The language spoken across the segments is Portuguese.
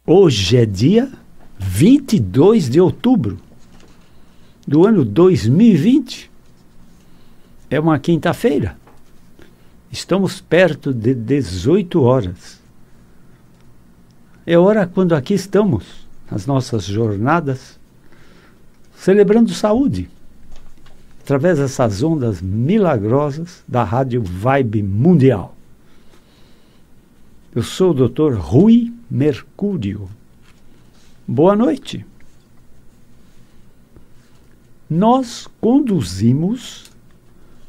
Hoje é dia 22 de outubro do ano 2020. É uma quinta-feira. Estamos perto de 18 horas. É hora quando aqui estamos, nas nossas jornadas, celebrando saúde, através dessas ondas milagrosas da Rádio Vibe Mundial. Eu sou o Dr. Rui Mercúrio. Boa noite. Nós conduzimos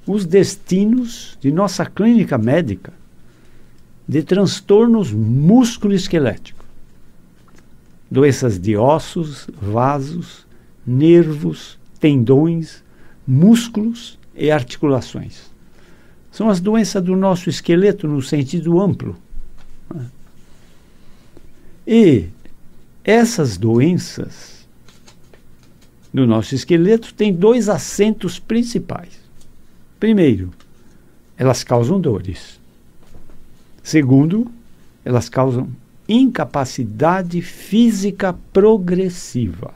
os destinos de nossa clínica médica de transtornos músculo-esqueléticos, doenças de ossos, vasos, nervos, tendões, músculos e articulações. São as doenças do nosso esqueleto no sentido amplo. E essas doenças do nosso esqueleto têm dois assentos principais. Primeiro, elas causam dores. Segundo, elas causam incapacidade física progressiva.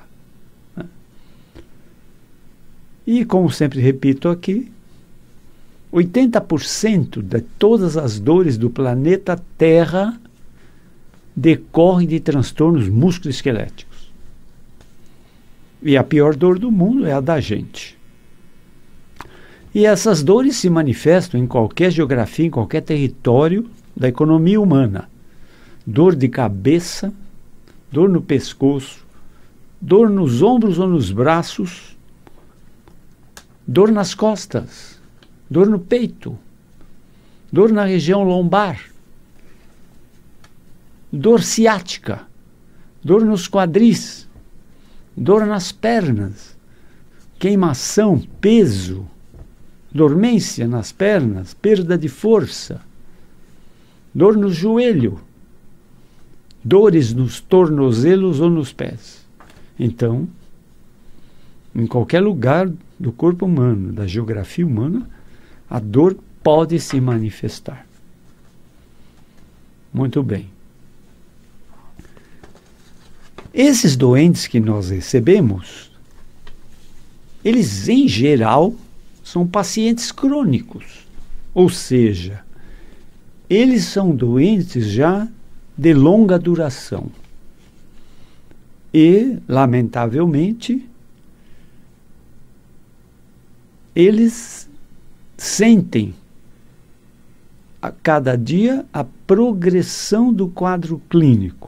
E, como sempre repito aqui, 80% de todas as dores do planeta Terra decorrem de transtornos musculoesqueléticos. E a pior dor do mundo é a da gente. E essas dores se manifestam em qualquer geografia, em qualquer território da economia humana. Dor de cabeça, dor no pescoço, dor nos ombros ou nos braços, dor nas costas, dor no peito, dor na região lombar, dor ciática, dor nos quadris, dor nas pernas, queimação, peso, dormência nas pernas, perda de força, dor no joelho, dores nos tornozelos ou nos pés. Então, em qualquer lugar do corpo humano, da geografia humana, a dor pode se manifestar. Muito bem. Esses doentes que nós recebemos, eles em geral são pacientes crônicos, ou seja, eles são doentes já de longa duração. E, lamentavelmente, eles sentem a cada dia a progressão do quadro clínico,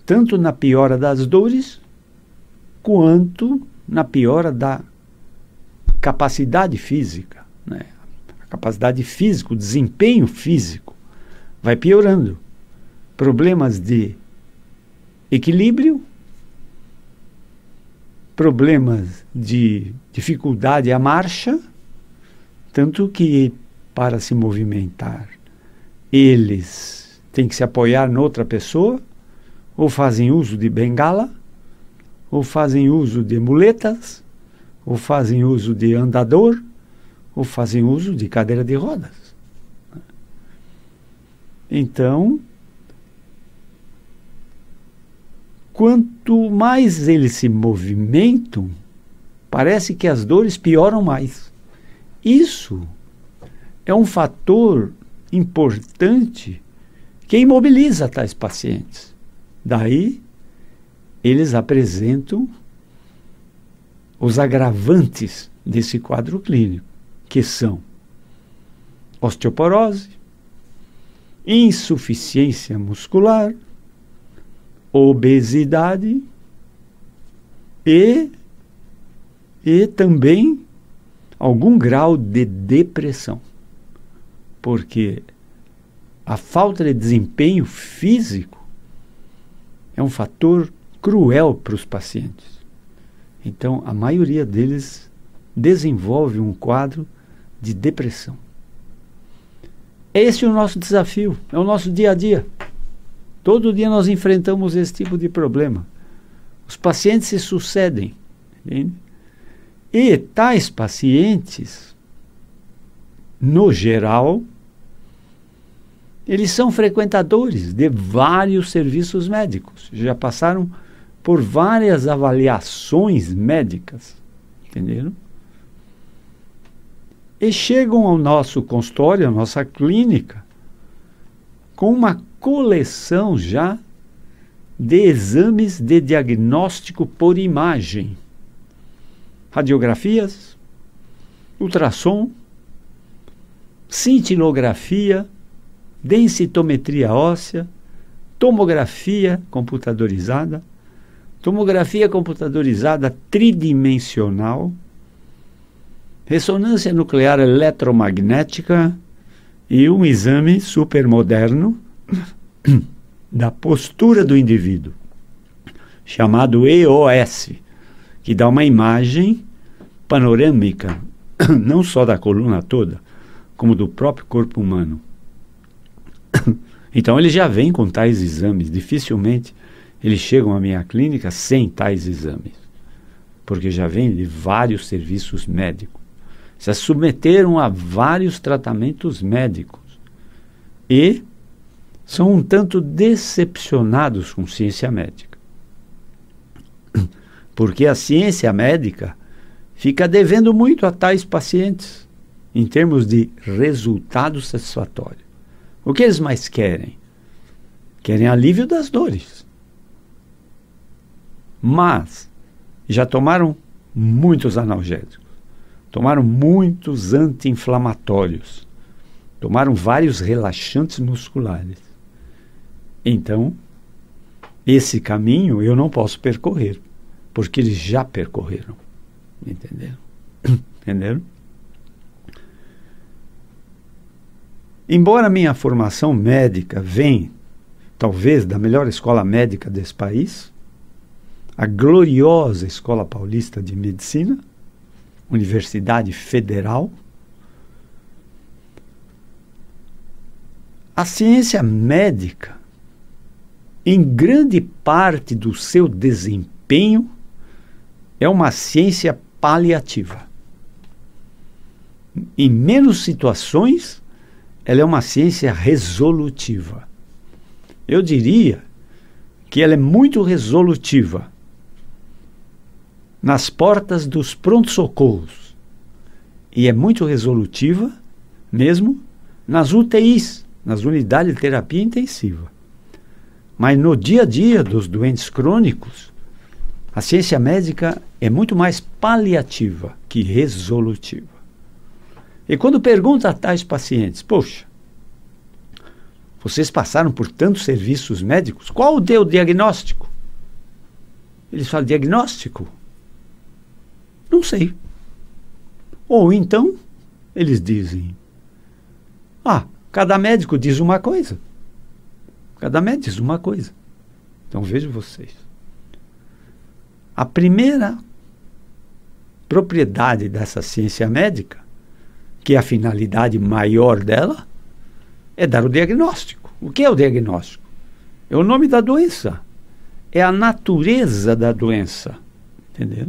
tanto na piora das dores, quanto na piora da capacidade física, né? A capacidade física, o desempenho físico vai piorando. Problemas de equilíbrio, problemas de dificuldade à marcha, tanto que para se movimentar eles têm que se apoiar noutra pessoa, ou fazem uso de bengala, ou fazem uso de muletas, ou fazem uso de andador, ou fazem uso de cadeira de rodas. Então, quanto mais eles se movimentam, parece que as dores pioram mais. Isso é um fator importante que imobiliza tais pacientes. Daí, eles apresentam os agravantes desse quadro clínico, que são osteoporose, insuficiência muscular, obesidade e também algum grau de depressão, porque a falta de desempenho físico é um fator cruel para os pacientes. Então, a maioria deles desenvolve um quadro de depressão. Esse é o nosso desafio, é o nosso dia a dia. Todo dia nós enfrentamos esse tipo de problema. Os pacientes se sucedem, entende? E tais pacientes, no geral, Eles são frequentadores de vários serviços médicos, já passaram por várias avaliações médicas, entenderam? E chegam ao nosso consultório, à nossa clínica, com uma coleção já de exames de diagnóstico por imagem. Radiografias, ultrassom, cintilografia, densitometria óssea, tomografia computadorizada tridimensional, ressonância nuclear eletromagnética e um exame supermoderno da postura do indivíduo, chamado EOS, que dá uma imagem panorâmica, não só da coluna toda, como do próprio corpo humano. Então eles já vêm com tais exames, dificilmente eles chegam à minha clínica sem tais exames, porque já vêm de vários serviços médicos, se submeteram a vários tratamentos médicos e são um tanto decepcionados com ciência médica, porque a ciência médica fica devendo muito a tais pacientes em termos de resultado satisfatório. O que eles mais querem? Querem alívio das dores. Mas já tomaram muitos analgésicos, tomaram muitos anti-inflamatórios, tomaram vários relaxantes musculares. Então, esse caminho eu não posso percorrer, porque eles já percorreram. Entenderam? Entenderam? Embora minha formação médica venha, talvez, da melhor escola médica desse país, a gloriosa Escola Paulista de Medicina, Universidade Federal, a ciência médica, em grande parte do seu desempenho, é uma ciência paliativa. Em menos situações, ela é uma ciência resolutiva. Eu diria que ela é muito resolutiva nas portas dos pronto-socorros e é muito resolutiva mesmo nas UTIs, nas unidades de terapia intensiva. Mas no dia a dia dos doentes crônicos, a ciência médica é muito mais paliativa que resolutiva. E quando pergunta a tais pacientes, poxa, vocês passaram por tantos serviços médicos, qual o teu diagnóstico? Eles falam, diagnóstico? Não sei. Ou então, eles dizem, cada médico diz uma coisa. Cada médico diz uma coisa. Então vejam vocês. A primeira propriedade dessa ciência médica, que é a finalidade maior dela, é dar o diagnóstico. O que é o diagnóstico? É o nome da doença. É a natureza da doença. Entendeu?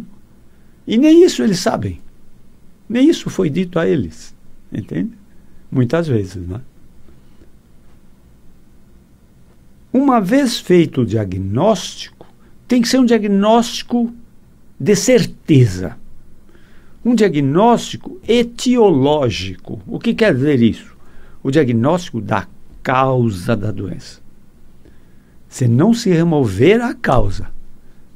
E nem isso eles sabem. Nem isso foi dito a eles. Entende? Muitas vezes, né? Uma vez feito o diagnóstico, tem que ser um diagnóstico de certeza. Um diagnóstico etiológico. O que quer dizer isso? O diagnóstico da causa da doença. Se não se remover a causa,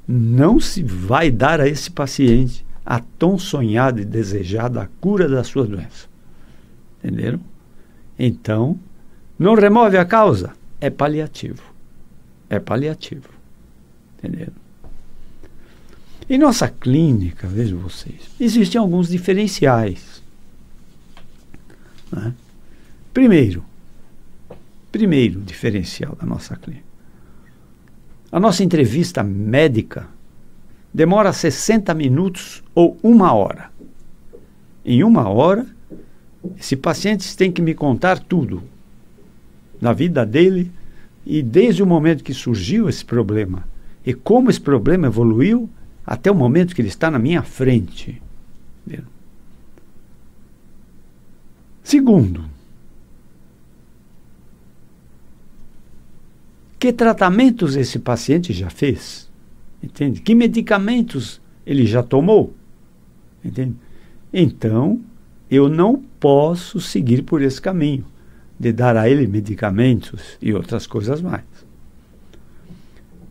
não se vai dar a esse paciente a tão sonhada e desejada cura da sua doença. Entenderam? Então, não remove a causa, é paliativo. É paliativo. Entenderam? Em nossa clínica, vejam vocês, existem alguns diferenciais. Né? Primeiro diferencial da nossa clínica. A nossa entrevista médica demora 60 minutos ou 1 hora. Em 1 hora, esse paciente tem que me contar tudo da vida dele e desde o momento que surgiu esse problema e como esse problema evoluiu até o momento que ele está na minha frente. Entendeu? Segundo, Que tratamentos esse paciente já fez? Entende? Que medicamentos ele já tomou? Entende? Então, eu não posso seguir por esse caminho de dar a ele medicamentos e outras coisas mais.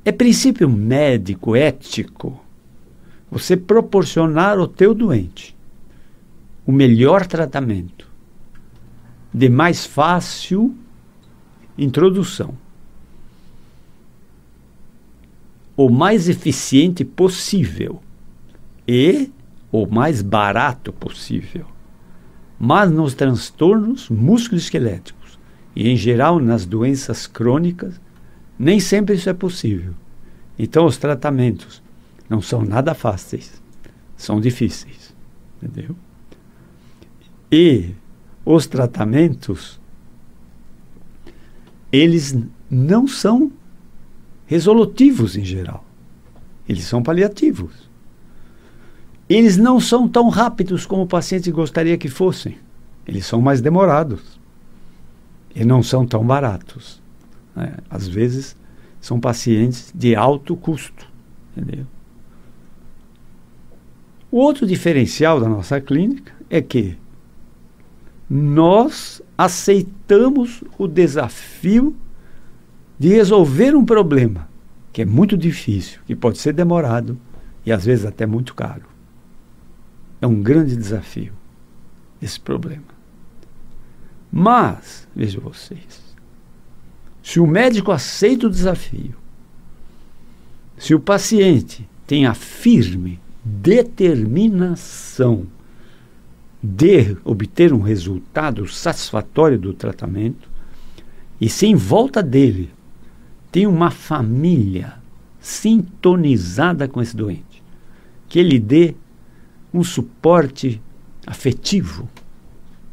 É princípio médico, ético, você proporcionar ao teu doente o melhor tratamento, de mais fácil introdução, o mais eficiente possível e o mais barato possível, mas nos transtornos musculoesqueléticos e, em geral, nas doenças crônicas, nem sempre isso é possível. Então, os tratamentos não são nada fáceis, são difíceis, entendeu? E os tratamentos, eles não são resolutivos em geral, eles são paliativos. Eles não são tão rápidos como o paciente gostaria que fossem, eles são mais demorados e não são tão baratos, né? Às vezes são pacientes de alto custo, entendeu? O outro diferencial da nossa clínica é que nós aceitamos o desafio de resolver um problema que é muito difícil, que pode ser demorado e às vezes até muito caro. É um grande desafio esse problema. Mas, vejam vocês, se o médico aceita o desafio, se o paciente tem a firme determinação de obter um resultado satisfatório do tratamento, e se em volta dele tem uma família sintonizada com esse doente, que ele dê um suporte afetivo,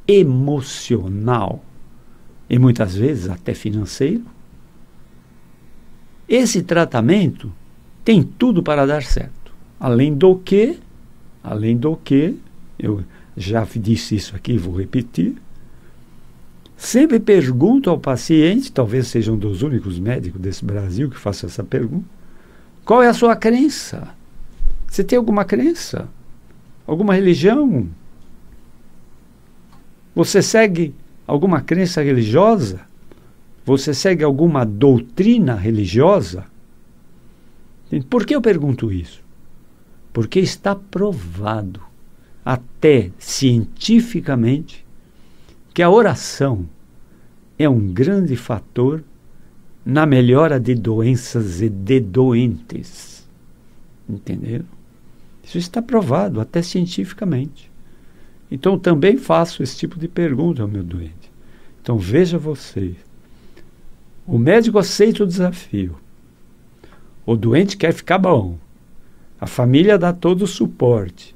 emocional e muitas vezes até financeiro, esse tratamento tem tudo para dar certo. Além do que, eu já disse isso aqui, vou repetir, sempre pergunto ao paciente, talvez seja um dos únicos médicos desse Brasil que faça essa pergunta, qual é a sua crença? Você tem alguma crença? Alguma religião? Você segue alguma crença religiosa? Você segue alguma doutrina religiosa? Por que eu pergunto isso? Porque está provado, até cientificamente, que a oração é um grande fator na melhora de doenças e de doentes. Entenderam? Isso está provado, até cientificamente. Então, também faço esse tipo de pergunta ao meu doente. Então, veja vocês. O médico aceita o desafio. O doente quer ficar bom. A família dá todo o suporte.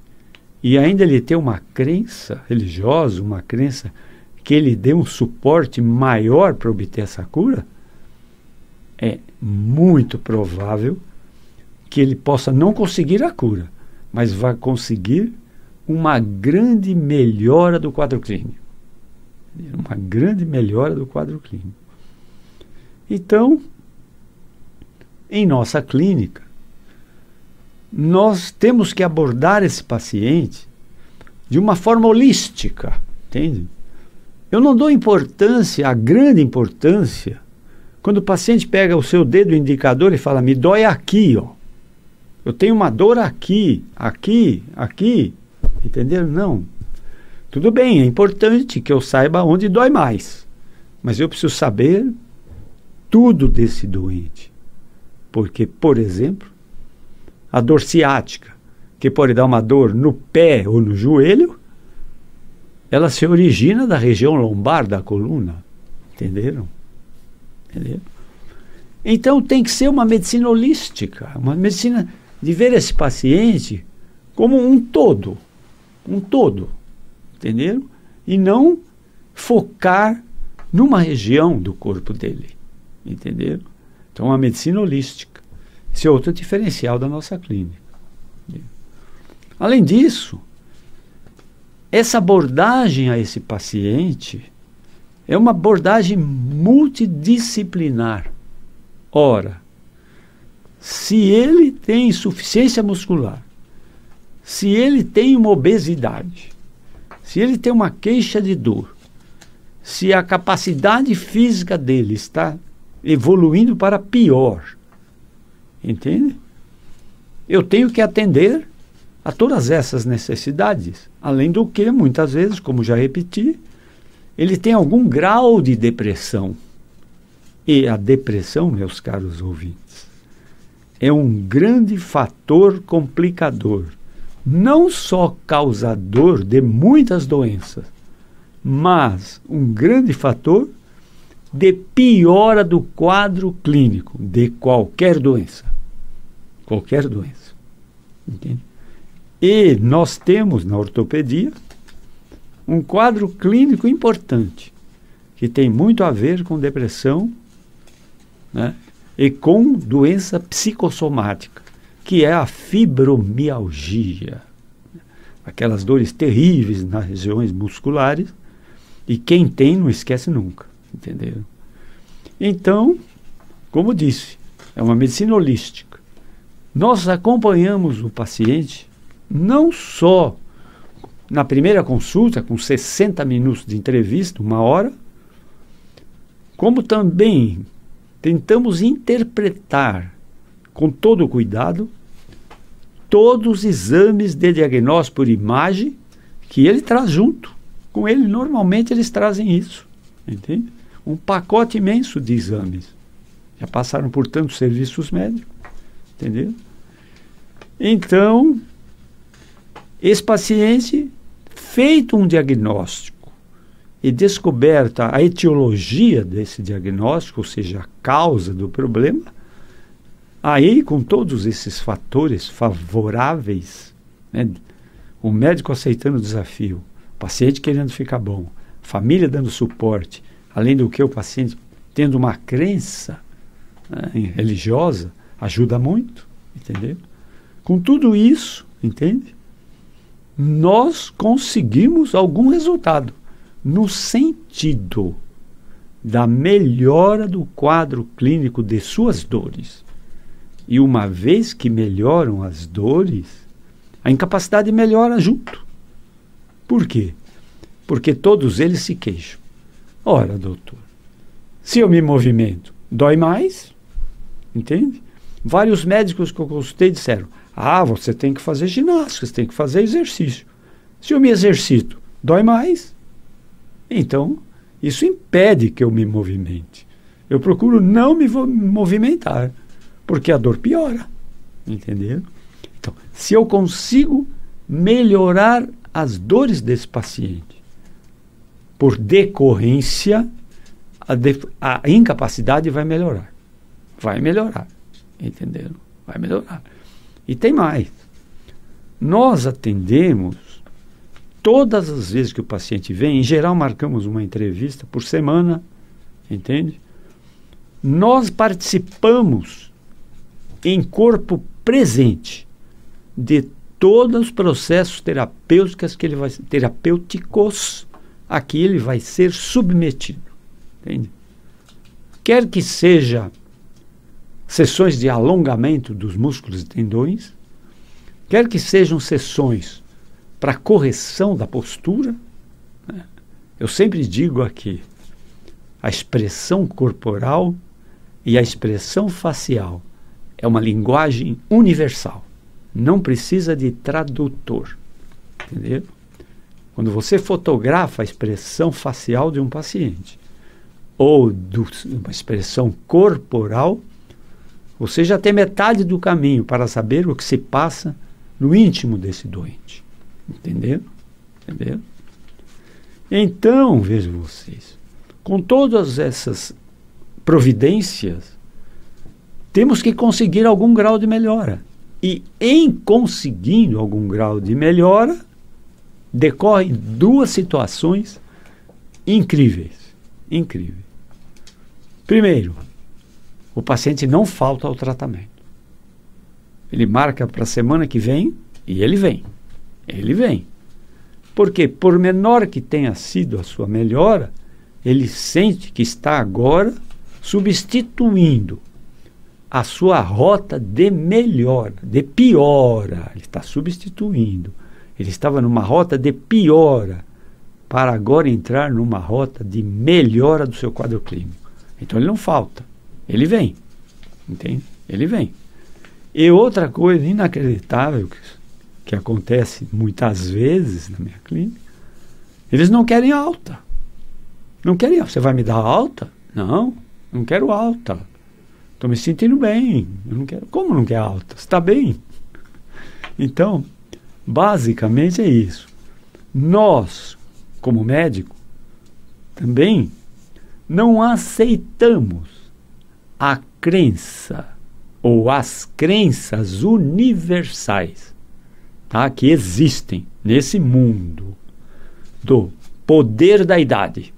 E ainda ele tem uma crença religiosa, uma crença que ele dê um suporte maior para obter essa cura. É muito provável que ele possa não conseguir a cura, mas vai conseguir uma grande melhora do quadro clínico. Uma grande melhora do quadro clínico. Então, em nossa clínica, nós temos que abordar esse paciente de uma forma holística, entende? Eu não dou importância, a grande importância, quando o paciente pega o seu dedo indicador e fala, me dói aqui, ó. Eu tenho uma dor aqui, entenderam? Não. Tudo bem, é importante que eu saiba onde dói mais, mas eu preciso saber tudo desse doente. Porque, por exemplo, a dor ciática, que pode dar uma dor no pé ou no joelho, ela se origina da região lombar da coluna. Entenderam? Entenderam? Então tem que ser uma medicina holística, uma medicina de ver esse paciente como um todo, entenderam? E não focar numa região do corpo dele, entenderam? Então, uma medicina holística. Esse é outro diferencial da nossa clínica. Além disso, essa abordagem a esse paciente é uma abordagem multidisciplinar. Ora, se ele tem insuficiência muscular, se ele tem uma obesidade, se ele tem uma queixa de dor, se a capacidade física dele está evoluindo para pior, entende? Eu tenho que atender a todas essas necessidades. Além do que, muitas vezes, como já repeti, ele tem algum grau de depressão. E a depressão, meus caros ouvintes, é um grande fator complicador. Não só causador de muitas doenças, mas um grande fator de piora do quadro clínico de qualquer doença. Qualquer doença. Entende? E nós temos na ortopedia um quadro clínico importante, que tem muito a ver com depressão, né, e com doença psicossomática, que é a fibromialgia. Aquelas dores terríveis nas regiões musculares, e quem tem não esquece nunca, entendeu? Então, como disse, é uma medicina holística. Nós acompanhamos o paciente não só na primeira consulta, com 60 minutos de entrevista, 1 hora, como também tentamos interpretar com todo o cuidado todos os exames de diagnóstico por imagem que ele traz junto com ele. Normalmente eles trazem isso, entende? Um pacote imenso de exames. Já passaram por tantos serviços médicos, entendeu? Então, esse paciente, feito um diagnóstico e descoberta a etiologia desse diagnóstico, ou seja, a causa do problema, aí, com todos esses fatores favoráveis, né, o médico aceitando o desafio, o paciente querendo ficar bom, a família dando suporte, além do que o paciente tendo uma crença, né, religiosa, ajuda muito, entendeu? Com tudo isso, entende? Nós conseguimos algum resultado no sentido da melhora do quadro clínico de suas dores. E uma vez que melhoram as dores, a incapacidade melhora junto. Por quê? Porque todos eles se queixam. Ora, doutor, se eu me movimento, dói mais? Entende? Vários médicos que eu consultei disseram: você tem que fazer ginástica, você tem que fazer exercício. Se eu me exercito, dói mais? Então, isso impede que eu me movimente. Eu procuro não me movimentar, porque a dor piora, entendeu? Então, se eu consigo melhorar as dores desse paciente, por decorrência, a incapacidade vai melhorar. Vai melhorar, entendeu? Vai melhorar. E tem mais. Nós atendemos todas as vezes que o paciente vem, em geral marcamos uma entrevista por semana, entende? Nós participamos em corpo presente de todos os processos terapêuticos a que ele vai ser submetido, entende? Quer que seja sessões de alongamento dos músculos e tendões, quer que sejam sessões para correção da postura, né? Eu sempre digo aqui, a expressão corporal e a expressão facial é uma linguagem universal. Não precisa de tradutor. Entendeu? Quando você fotografa a expressão facial de um paciente ou uma expressão corporal, você já tem metade do caminho para saber o que se passa no íntimo desse doente. Entendeu? Entendeu? Então, vejam vocês, com todas essas providências, temos que conseguir algum grau de melhora. E em conseguindo algum grau de melhora, decorrem duas situações incríveis. Incríveis. Primeiro, o paciente não falta ao tratamento. Ele marca para a semana que vem e ele vem. Ele vem. Porque, por menor que tenha sido a sua melhora, ele sente que está agora substituindo a sua rota de melhora, de piora. Ele está substituindo. Ele estava numa rota de piora para agora entrar numa rota de melhora do seu quadro clínico. Então ele não falta, ele vem, entende? Ele vem. E outra coisa inacreditável que acontece muitas vezes na minha clínica, eles não querem alta. Não querem alta. Você vai me dar alta? Não quero alta. Estou me sentindo bem. Eu não quero. Como não quer alta? Você está bem? Então, basicamente é isso. Nós, como médico, também não aceitamos a crença ou as crenças universais, tá, que existem nesse mundo do poder da idade.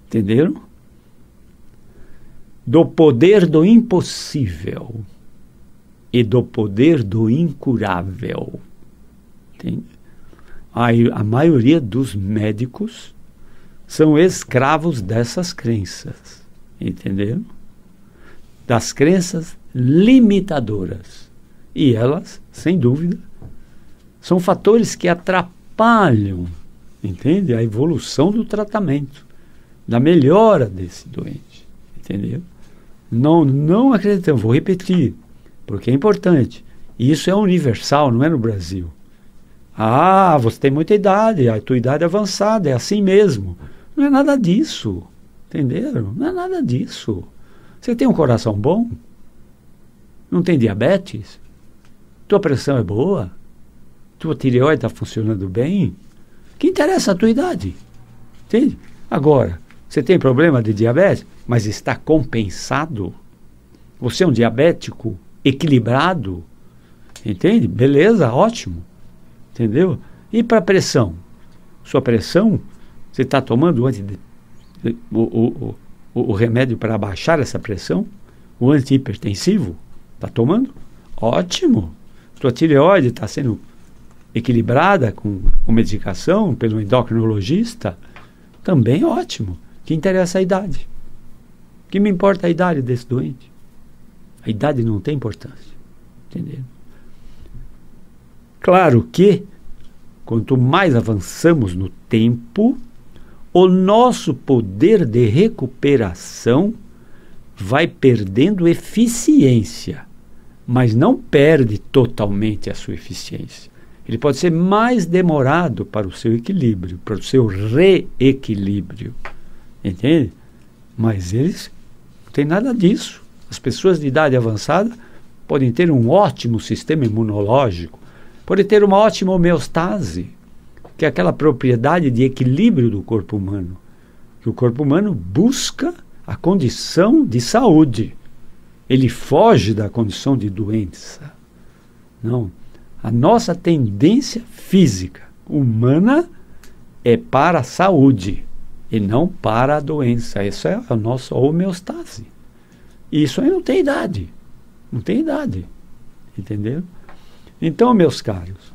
Entenderam? Do poder do impossível e do poder do incurável. Entende? A maioria dos médicos são escravos dessas crenças. Entenderam? Das crenças limitadoras. E elas, sem dúvida, são fatores que atrapalham, entende? A evolução do tratamento, da melhora desse doente. Entendeu? Não acreditamos, vou repetir, porque é importante. Isso é universal, não é no Brasil. Ah, você tem muita idade, a tua idade é avançada, é assim mesmo. Não é nada disso, entenderam? Não é nada disso. Você tem um coração bom? Não tem diabetes? Tua pressão é boa? Tua tireoide está funcionando bem? Que interessa a tua idade? Entende? Agora, você tem problema de diabetes, mas está compensado? Você é um diabético equilibrado? Entende? Beleza, ótimo. Entendeu? E para a pressão? Sua pressão, você está tomando o remédio para baixar essa pressão? O antihipertensivo? Está tomando? Ótimo. Sua tireoide está sendo equilibrada com medicação pelo endocrinologista? Também ótimo. Que interessa a idade? Que me importa a idade desse doente? A idade não tem importância. Entendeu? Claro que, quanto mais avançamos no tempo, o nosso poder de recuperação vai perdendo eficiência, mas não perde totalmente a sua eficiência. Ele pode ser mais demorado para o seu equilíbrio, para o seu reequilíbrio. Entende? Mas eles não têm nada disso. As pessoas de idade avançada podem ter um ótimo sistema imunológico, podem ter uma ótima homeostase, que é aquela propriedade de equilíbrio do corpo humano, que o corpo humano busca a condição de saúde. Ele foge da condição de doença. Não. A nossa tendência física humana é para a saúde e não para a doença. Isso é a nossa homeostase. E isso aí não tem idade. Não tem idade. Entendeu? Então, meus caros,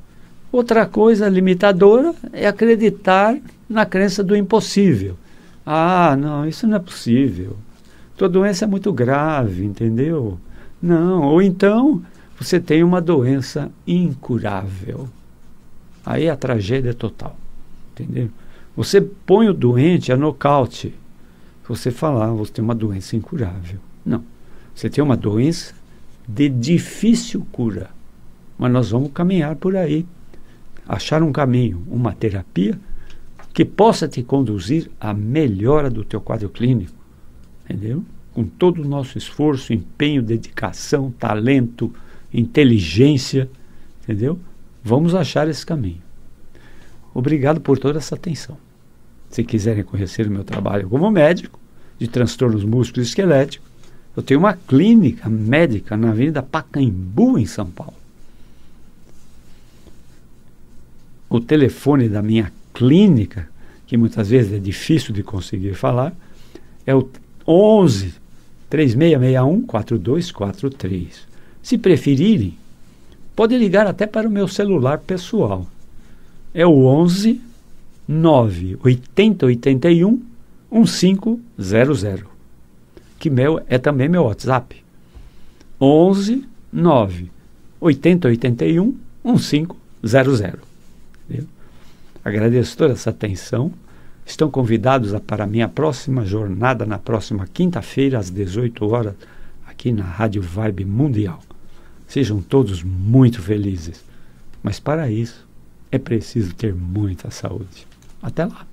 outra coisa limitadora é acreditar na crença do impossível. Ah, não, isso não é possível. Tua doença é muito grave, entendeu? Não, ou então você tem uma doença incurável. Aí a tragédia é total, entendeu? Você põe o doente a nocaute. Você falar, você tem uma doença incurável. Não, você tem uma doença de difícil cura. Mas nós vamos caminhar por aí. Achar um caminho, uma terapia que possa te conduzir à melhora do teu quadro clínico. Entendeu? Com todo o nosso esforço, empenho, dedicação, talento, inteligência. Entendeu? Vamos achar esse caminho. Obrigado por toda essa atenção. Se quiserem conhecer o meu trabalho como médico de transtornos músculo-esqueléticos, eu tenho uma clínica médica na Avenida Pacaembu, em São Paulo. O telefone da minha clínica, que muitas vezes é difícil de conseguir falar, é o 11 3661 4243. Se preferirem, pode ligar até para o meu celular pessoal. É o 11 9 80 81 1500. que é também meu WhatsApp. 11 9 80 81 1500. Entendeu? Agradeço toda essa atenção. Estão convidados para a minha próxima jornada na próxima quinta-feira, às 18 horas, aqui na Rádio Vibe Mundial. Sejam todos muito felizes. Mas para isso, é preciso ter muita saúde. Até lá!